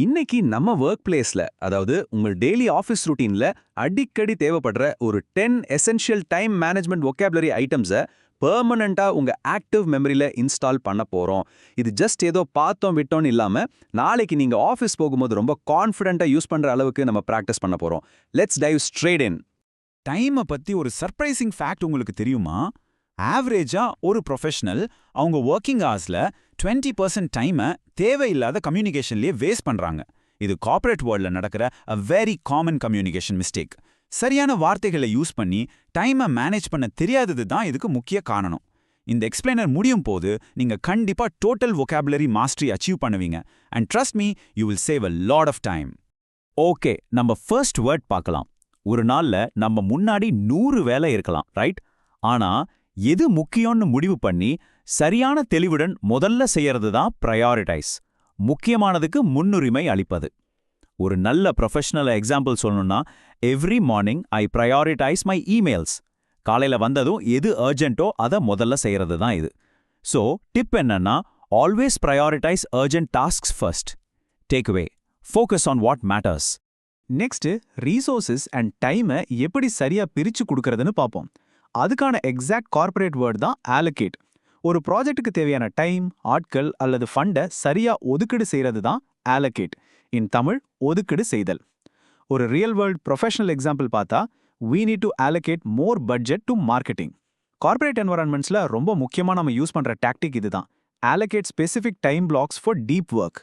இன்னைக்கு நம்ம ஒர்க் பிளேஸ்ல, அதாவது உங்கள் டெய்லி ஆஃபீஸ் ரூட்டீன்ல அடிக்கடி தேவைப்படுற ஒரு 10 எசென்ஷியல் டைம் மேனேஜ்மெண்ட் வொக்காபுலரி ஐட்டம்ஸை பெர்மனண்டா உங்க ஆக்டிவ் மெமரியில இன்ஸ்டால் பண்ண போறோம். இது ஜஸ்ட் ஏதோ பார்த்தோம் விட்டோம்னு இல்லாம, நாளைக்கு நீங்க ஆஃபீஸ் போகும்போது ரொம்ப கான்ஃபிடென்ட்டா யூஸ் பண்ற அளவுக்கு நம்ம பிராக்டிஸ் பண்ண போறோம். லெட்ஸ் டைவ் ஸ்ட்ரெயிட் இன். டைமை பத்தி ஒரு சர்ப்ரைசிங் ஃபேக்ட் உங்களுக்கு தெரியுமா? ஆவரேஜா ஒரு ப்ரொஃபஷனல் அவங்க ஒர்க்கிங் ஹவர்ஸ்ல 20% டைமை தேவையில்லாத கம்யூனிகேஷன்லயே வேஸ்ட் பண்றாங்க. இது கார்ப்பரேட் வேர்ல்ட்ல நடக்கிற a very common communication mistake. சரியான வார்த்தைகளை யூஸ் பண்ணி டைமை மேனேஜ் பண்ண தெரியாதது தான் இதுக்கு முக்கிய காரணம். இந்த எக்ஸ்பிளைனர் முடியும் போது நீங்க கண்டிப்பா டோட்டல் vocabulary மாஸ்டரி அச்சீவ் பண்ணுவீங்க. And trust me, you will save a lot of time. Okay, நம்ம ஃபர்ஸ்ட் வேர்ட் பார்க்கலாம். ஒரு நாள்ல நம்ம முன்னாடி 100 வேலை இருக்கலாம், ரைட்? ஆனா எது முக்கியம்னு முடிவு பண்ணி சரியான தெளிவுடன் முதல்ல செய்யறது தான் ப்ரையாரிட்டைஸ். முக்கியமானதுக்கு முன்னுரிமை அளிப்பது. ஒரு நல்ல ப்ரொஃபஷனல் எக்ஸாம்பிள் சொல்லணும்னா, every morning I prioritise my emails. காலையில வந்ததும் எது அர்ஜென்ட்டோ அதை முதல்ல செய்யறது தான் இது. ஸோ டிப் என்னன்னா, always prioritise urgent tasks first. Take away, focus on what matters. Next, resources and டைமை எப்படி சரியா பிரிச்சு கொடுக்கறதுன்னு பார்ப்போம். அதுக்கான எக்ஸாக்ட் கார்ப்பரேட் வேர்ட் தான் allocate. ஒரு ப்ராஜெக்ட்டுக்கு தேவையான டைம், ஆட்கள் அல்லது ஃபண்டை சரியா ஒதுக்கீடு செய்யறது தான் allocate. இன் தமிழ், ஒதுக்கீடு செய்தல். ஒரு ரியல் வேர்ல்ட் ப்ரொஃபஷனல் எக்ஸாம்பிள் பார்த்தா, we need to allocate more budget to marketing. Corporate என்வரான்மெண்ட்ஸ்ல ரொம்ப முக்கியமா நம்ம யூஸ் பண்ற டாக்டிக் இதுதான். allocate specific time blocks for deep work.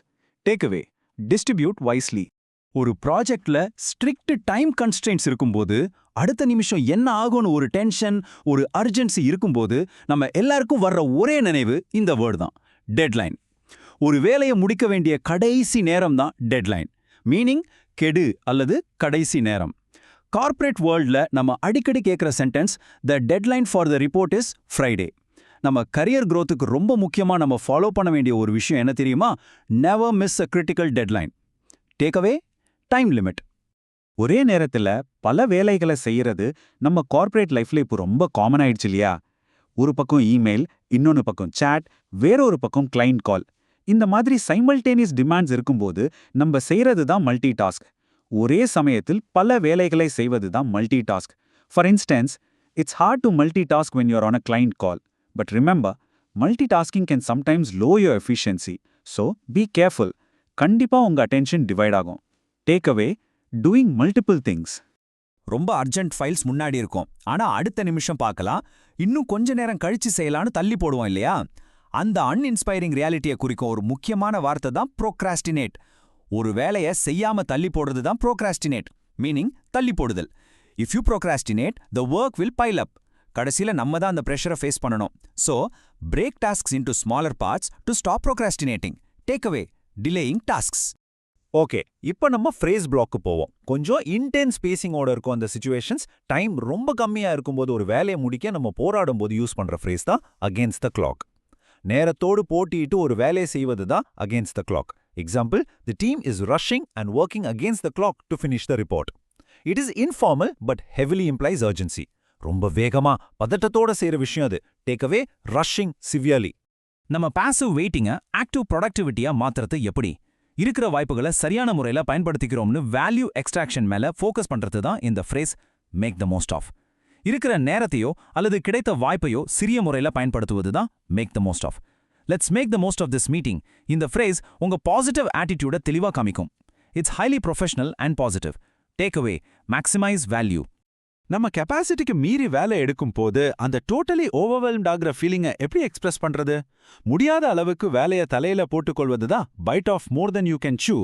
Take away, distribute wisely. ஒரு ப்ராஜெக்ட்ல ஸ்ட்ரிக்ட் டைம் கன்ஸ்ட்ரெயின்ட்ஸ் இருக்கும்போது, அடுத்த நிமிஷம் என்ன ஆகும்னு ஒரு டென்ஷன், ஒரு அர்ஜென்சி இருக்கும்போது நம்ம எல்லாருக்கும் வர்ற ஒரே நினைவு இந்த வேர்டு தான், டெட்லைன். ஒரு வேலையை முடிக்க வேண்டிய கடைசி நேரம் தான் டெட்லைன். மீனிங் கெடு அல்லது கடைசி நேரம். கார்ப்பரேட் வேர்ல்ட்ல நம்ம அடிக்கடி கேட்குற sentence, the deadline for the report is Friday. நம்ம கரியர் growthக்கு ரொம்ப முக்கியமா நம்ம ஃபாலோ பண்ண வேண்டிய ஒரு விஷயம் என்ன தெரியுமா? நெவர் மிஸ் அ critical deadline. Take away, time limit. ஒரே நேரத்துல பல வேலைகளை செய்யறது நம்ம கார்ப்பரேட் லைஃப்ல இப்போ ரொம்ப காமன் ஆயிடுச்சு இல்லையா? ஒரு பக்கம் இமெயில், இன்னொன்று பக்கம் சாட், வேறொரு பக்கம் கிளைண்ட் கால். இந்த மாதிரி சைமல்டேனியஸ் டிமாண்ட்ஸ் இருக்கும்போது நம்ம செய்யறது தான் மல்டி டாஸ்க். ஒரே சமயத்தில் பல வேலைகளை செய்வது தான் multi task. For instance, it's hard to multi task when you're on a client call. But remember, multi tasking can sometimes low your efficiency. So be careful. கண்டிப்பா உங்க அட்டென்ஷன் டிவைட் ஆகும். Take away, doing multiple things. ரொம்ப urgent files முன்னாடி இருக்கும், ஆனா அடுத்த நிமிஷம் பார்க்கலாம், இன்னும் கொஞ்ச நேரம் கழிச்சு செய்யலான்னு தள்ளி போடுவோம் இல்லையா? அந்த அன்இன்ஸ்பைரிங் ரியாலிட்டியை குறிக்கும் ஒரு முக்கியமான வார்த்தை தான் procrastinate. ஒரு வேலையை செய்யாம தள்ளி போடுறது தான் procrastinate, மீனிங் தள்ளி போடுதல். If you procrastinate, the work will pile up. கடைசியில நம்ம தான் அந்த ப்ரெஷரை ஃபேஸ் பண்ணணும். So break tasks into smaller parts to stop procrastinating. Take away, delaying tasks. Okay, இப்போ நம்ம ஃப்ரேஸ் பிளாக்கு போவோம். கொஞ்சம் இன்டென்ஸ் பேசிங்கோட இருக்கும் அந்த சிச்சுவேஷன்ஸ். டைம் ரொம்ப கம்மியா இருக்கும்போது ஒரு வேலையை முடிக்க நம்ம போராடும் போது யூஸ் பண்ற ஃப்ரேஸ் தான் அகேன்ஸ்ட் த கிளாக். நேரத்தோடு போட்டியிட்டு ஒரு வேலையை செய்வது தான் against the clock. Example, the team is rushing and working against the clock to finish the report. It is informal but heavily implies urgency. ரொம்ப வேகமா பதட்டத்தோட செய்யற விஷயம் அது. Take away, rushing severely. நம்ம பாசிவ் வெயிட்டிங்கை ஆக்டிவ் ப்ரொடக்டிவிட்டியா மாத்துறது எப்படி? இருக்கிற வாய்ப்புகளை சரியான முறையில பயன்படுத்திக்கிறோம்னு வேல்யூ எக்ஸ்ட்ராக்ஷன் மேல ஃபோக்கஸ் பண்றது தான் இந்த phrase make the most of. இருக்கிற நேரத்தையோ அல்லது கிடைத்த வாய்ப்பையோ சிறிய முறையில பயன்படுத்துவது தான் make the most of. Let's make the most of this meeting. இந்த ஃப்ரேஸ் உங்க பாசிட்டிவ் ஆட்டிடியூட தெளிவா காமிக்கும். It's highly professional and positive. Take away, maximise value. நம்ம கெப்பாசிட்டிக்கு மீறி வேலை எடுக்கும் போது அந்த டோட்டலி ஓவர்வெல்ம்ட் ஆகிற ஃபீலிங்கை எப்படி எக்ஸ்பிரஸ் பண்றது? முடியாத அளவுக்கு வேலையை தலையில போட்டுக்கொள்வது தான் bite off more then you can chew.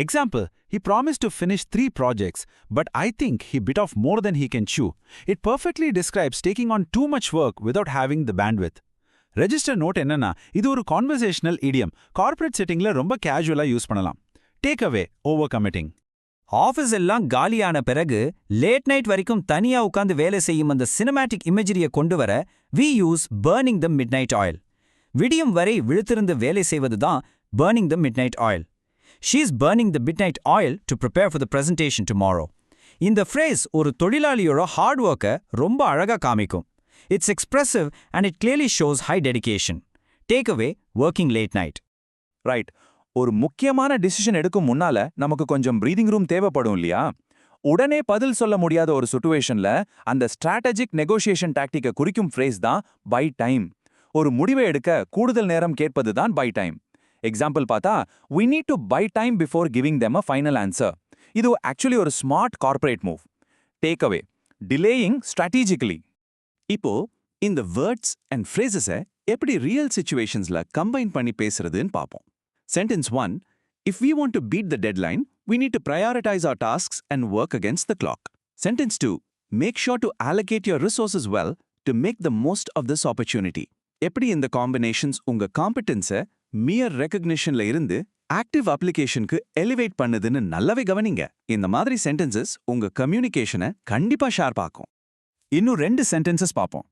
Example, he promised to finish 3 projects, but I think he bit off more than he can chew. It perfectly describes taking on too much work without having the bandwidth. Register note என்னன்னா, இது ஒரு conversational இடியம். Corporate செட்டிங்ல ரொம்ப கேஷுவலா use பண்ணலாம். Take away, over committing. Office எல்லாம் காலியான பிறகு late night வரைக்கும் தனியா உட்காந்து வேலை செய்யும் அந்த சினிமேட்டிக் இமேஜரியை கொண்டு வர we use burning the midnight oil. விடியும் வரை விழுத்திருந்து வேலை செய்வது தான் burning the midnight oil. She is burning the midnight oil to prepare for the presentation tomorrow. இந்த phrase ஒரு தொழிலாளியோட ஹார்ட் ஒர்க்கை ரொம்ப அழகா காமிக்கும். It's expressive and it clearly shows high dedication. Take away, working late night. Right. ஒரு முக்கியமான decision எடுக்கும் முன்னால நமக்கு கொஞ்சம் பிரீதிங் ரூம் தேவைப்படும் இல்லையா? உடனே பதில் சொல்ல முடியாத ஒரு சிச்சுவேஷன்ல அந்த ஸ்ட்ராட்டஜிக் நெகோசியேஷன் டாக்டிக்கை குறிக்கும் ஃப்ரேஸ் தான் பை டைம். ஒரு முடிவை எடுக்க கூடுதல் நேரம் கேட்பது தான் பை டைம். எக்ஸாம்பிள் பார்த்தா, we need to buy time before giving them a final answer. இது ஆக்சுவலி ஒரு smart corporate move. Take away, delaying strategically. இப்போ இந்த வேர்ட்ஸ் அண்ட் ஃப்ரேசஸை எப்படி ரியல் சிச்சுவேஷன்ஸ்ல கம்பைன் பண்ணி பேசுறதுன்னு பார்ப்போம். Sentence 1, if we want to beat the deadline, we need to prioritize our tasks and work against the clock. Sentence 2, make sure to allocate your resources well to make the most of this opportunity. எப்படி இந்த combinations உங்க காம்படன்ஸை மியர் ரெகக்னிஷன்ல இருந்து active அப்ளிகேஷனுக்கு elevate பண்ணுதுன்னு நல்லாவே கவனிங்க. இந்த மாதிரி sentences உங்க கம்யூனிகேஷனை கண்டிப்பா ஷார்ப்பாக்கும். இன்னும் 2 சென்டென்சஸ் பார்ப்போம்.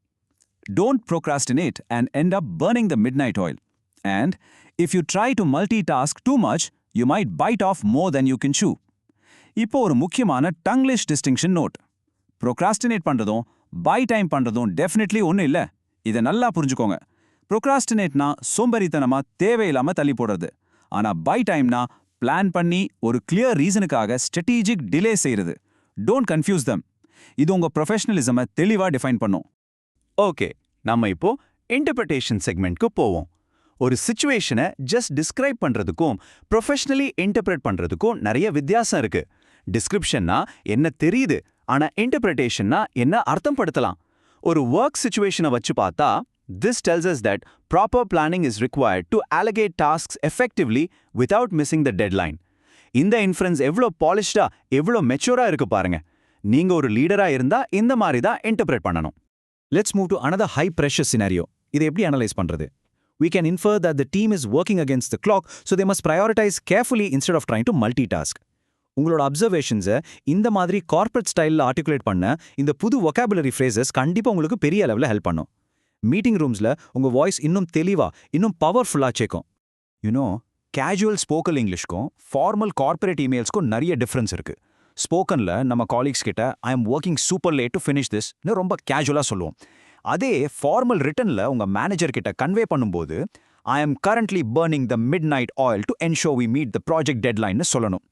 Don't procrastinate and end up burning the midnight oil. And if you try to multitask too much, you might bite off more than you can chew. இப்போ ஒரு முக்கியமான Tanglish distinction note. Procrastinate பண்றதும் buy time பண்றதும் definitely ஒண்ணு இல்ல. இதை நல்லா புரிஞ்சுக்கோங்க. Procrastinateனா சோம்பேறித்தனமா தேவையில்லாம தள்ளி போடுறது. ஆனா buy timeனா பிளான் பண்ணி ஒரு கிளியர் ரீசனுக்காக ஸ்ட்ராட்டஜிக் டிலே செய்யறது. Don't confuse them. இது உங்க ப்ரொஃபஷனலிசமை தெளிவா டிஃபைன் பண்ணும். ஓகே, நம்ம இப்போ இன்டர்பிரிட்டேஷன் செக்மெண்ட்க்கு போவோம். ஒரு சிச்சுவேஷனை ஜஸ்ட் டிஸ்கிரைப் பண்றதுக்கும் ப்ரொஃபஷனலி இன்டர்பிரேட் பண்றதுக்கும் நிறைய வித்தியாசம் இருக்கு. டிஸ்கிரிப்ஷன்னா என்ன தெரியுது, ஆனா இன்டர்பிரிட்டேஷன்னா என்ன அர்த்தம் படுத்தலாம். ஒரு ஒர்க் சிச்சுவேஷனை வச்சு பார்த்தா, this tells us that proper planning is required to allocate tasks effectively without missing the deadline. இந்த இன்ஃபரன்ஸ் எவ்வளோ பாலிஷ்டா, எவ்வளோ மெச்சூரா இருக்கு பாருங்க. நீங்க ஒரு லீடரா இருந்தா இந்த மாதிரி தான் இன்டர்பிரேட் பண்ணணும். Let's move to another high-pressure scenario. இதை எப்படி அனலைஸ் பண்றது? We can infer that the team is working against the clock, so they must prioritize carefully instead of trying to multitask. உங்களோட அப்சர்வேஷன்ஸை இந்த மாதிரி கார்ப்பரேட் ஸ்டைலில் ஆர்டிகுலேட் பண்ண இந்த புது vocabulary phrases கண்டிப்பா உங்களுக்கு பெரிய லெவலில் ஹெல்ப் பண்ணும். மீட்டிங் ரூம்ஸ்ல உங்க வாய்ஸ் இன்னும் தெளிவா, இன்னும் பவர்ஃபுல்லா கேட்கும். யூனோ, கேஜுவல் ஸ்போக்கன் இங்கிலீஷ்க்கும் ஃபார்மல் கார்ப்பரேட் இமெயில்ஸ்க்கும் நிறைய டிஃபரன்ஸ் இருக்கு. ஸ்போக்கன்ல நம்ம காலீக்ஸ் கிட்ட I am working super late to finish திஸ்னு ரொம்ப கேஜுவலாக சொல்லுவோம். அதே ஃபார்மல் ரிட்டன்ல உங்க மேனேஜர் கிட்ட கன்வே பண்ணும்போது I am currently burning the midnight oil to ensure we meet the project டெட்லைன்னு சொல்லணும்.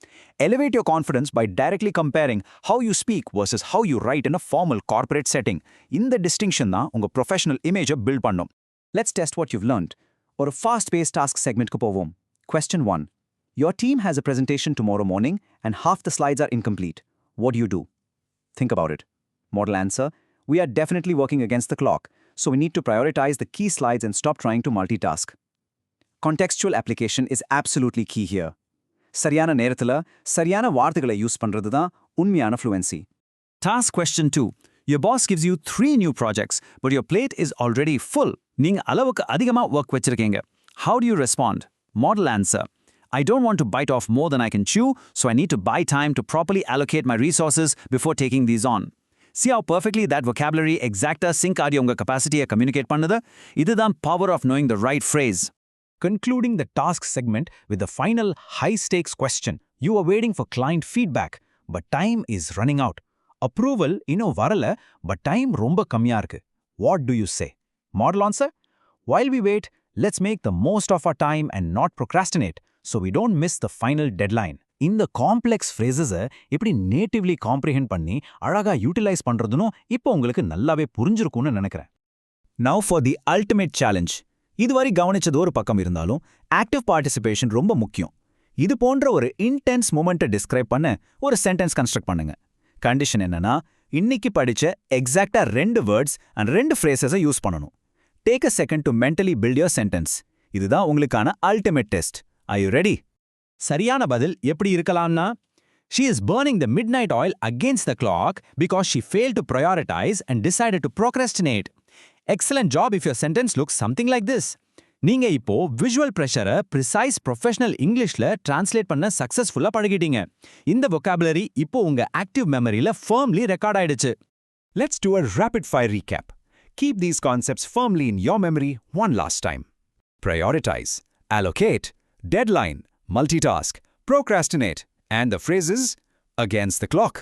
Elevate your confidence by directly comparing how you speak versus how you write in a formal corporate setting. இந்த distinction தான் உங்க professional இமேஜை build பண்ணும். Let's test what you've learned. ஒரு fast paced task செக்மெண்ட்க்கு போவோம். Question 1. Your team has a presentation tomorrow morning and half the slides are incomplete. What do you do? Think about it. Model answer: we are definitely working against the clock, so we need to prioritize the key slides and stop trying to multitask. Contextual application is absolutely key here. சரியான நேரத்துல சரியான வார்த்தைகளை use பண்றது தான் உண்மையான fluency. Task question 2. Your boss gives you 3 new projects, but your plate is already full. நீங்க அளவுக்கு அதிகமா work வச்சிருக்கீங்க. How do you respond? Model answer: I don't want to bite off more than I can chew, so I need to buy time to properly allocate my resources before taking these on. See how perfectly that vocabulary exacta sync ஆடி உங்க capacity-யை communicate பண்ணுது? இதுதான் power of knowing the right phrase. Concluding the task segment with the final high-stakes question. You are waiting for client feedback, but time is running out. Approval இன்னும் வரல, but time ரொம்ப கம்மியா இருக்கு. What do you say? Model answer: while we wait, let's make the most of our time and not procrastinate, so we don't miss the final deadline. இந்த complex ஃப்ரேசஸை எப்படி நேட்டிவ்லி comprehend பண்ணி அழகா utilise பண்றதுன்னு இப்போ உங்களுக்கு நல்லாவே புரிஞ்சிருக்கும்னு நினைக்கிறேன். Now for the ultimate challenge. இதுவரை கவனிச்சது ஒரு பக்கம் இருந்தாலும் ஆக்டிவ் பார்ட்டிசிபேஷன் ரொம்ப முக்கியம். இது போன்ற ஒரு இன்டென்ஸ் மூமெண்ட்டை டிஸ்கிரைப் பண்ண ஒரு சென்டென்ஸ் கன்ஸ்ட்ரக்ட் பண்ணுங்க. கண்டிஷன் என்னன்னா, இன்னைக்கு படிச்ச எக்ஸாக்டா 2 வேர்ட்ஸ் அண்ட் 2 ஃப்ரேசஸை யூஸ் பண்ணணும். Take a second to mentally build your sentence. இதுதான் உங்களுக்கான ultimate test. Are you ready? சரியான பதில் எப்படி இருக்கலாம்னா, she is burning the midnight oil against the clock because she failed to prioritize and decided to procrastinate. Excellent job if your sentence looks something like this. நீங்க இப்போ visual pressure-ஐ precise professional Englishல translate பண்ண சக்சஸ்ஃபுல்லா பழகிட்டீங்க. இந்த vocabulary இப்போ உங்க active memoryல firmly record ஆயிடுச்சு. Let's do a rapid fire recap. Keep these concepts firmly in your memory one last time. Prioritize, allocate, deadline, multitask, procrastinate, and the phrases against the clock,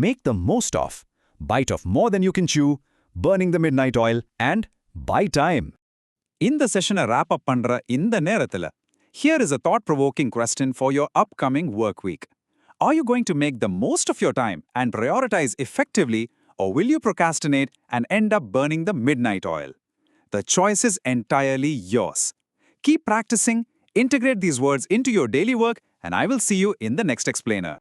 make the most of, bite off more than you can chew, burning the midnight oil, and buy time. இந்த செஷனை wrap up பண்ற இந்த நேரத்துல Here is a thought-provoking question for your upcoming work week. Are you going to make the most of your time and prioritize effectively, or will you procrastinate and end up burning the midnight oil? The choice is entirely yours. Keep practicing, integrate these words into your daily work, and I will see you in the next explainer.